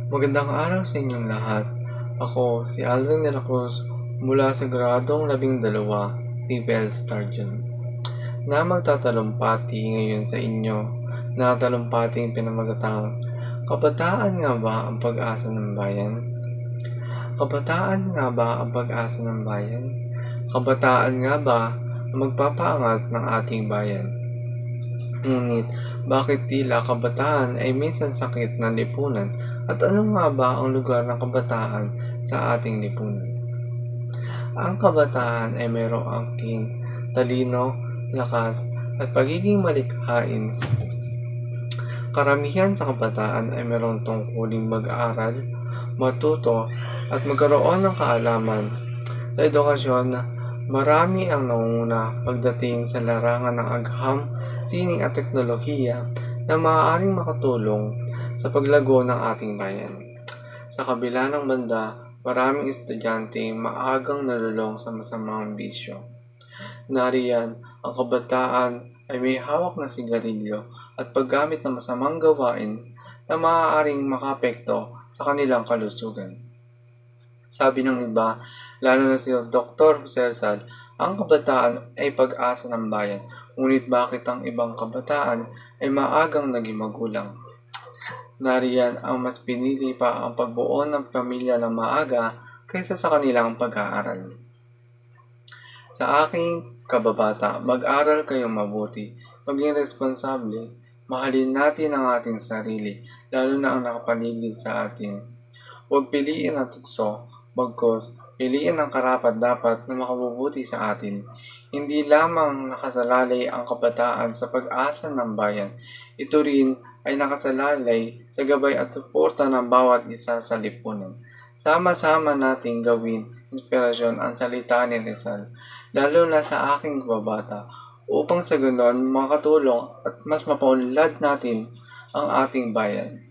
Magandang araw sa inyong lahat. Ako si Alvin de la Cruz mula sa Gradong 12, TVL Sturgeon, na magtatalumpati ngayon sa inyo na talumpating pinamagatang Kabataan nga ba ang pag-asa ng bayan? Kabataan nga ba ang pag-asa ng bayan? Kabataan nga ba ang magpapaangat ng ating bayan? Ngunit, bakit tila kabataan ay minsan sakit ng lipunan at ano nga ba ang lugar ng kabataan sa ating lipunan? Ang kabataan ay mayroong angking, talino, lakas, at pagiging malikhain. Karamihan sa kabataan ay mayroong tungkuling mag-aral, matuto, at magkaroon ng kaalaman. Sa edukasyon, marami ang nangunguna pagdating sa larangan ng agham, sining at teknolohiya na maaaring makatulong sa paglago ng ating bayan. Sa kabila ng banda, maraming estudyante maagang nalulong sa masamang bisyo. Nariyan, ang kabataan ay may hawak na sigarilyo at paggamit ng masamang gawain na maaaring makapekto sa kanilang kalusugan. Sabi ng iba, lalo na si Dr. Cesar, ang kabataan ay pag-asa ng bayan, ngunit bakit ang ibang kabataan ay maagang naging magulang? Nariyan ang mas pinili pa ang pagbuo ng pamilya na maaga kaysa sa kanilang pag-aaral. Sa aking kababata, mag-aral kayong mabuti, maging responsable, mahalin natin ang ating sarili, lalo na ang nakapaligid sa atin. Huwag piliin ang tukso, bagkus piliin ang karapat-dapat na makabubuti sa atin. Hindi lamang nakasalalay ang kabataan sa pag-asa ng bayan, ito rin ay nakasalalay sa gabay at suporta ng bawat isa sa lipunan. Sama-sama nating gawin inspirasyon ang salita ni Rizal, lalo na sa aking kababata, upang sa ganon makatulong at mas mapaunlad natin ang ating bayan.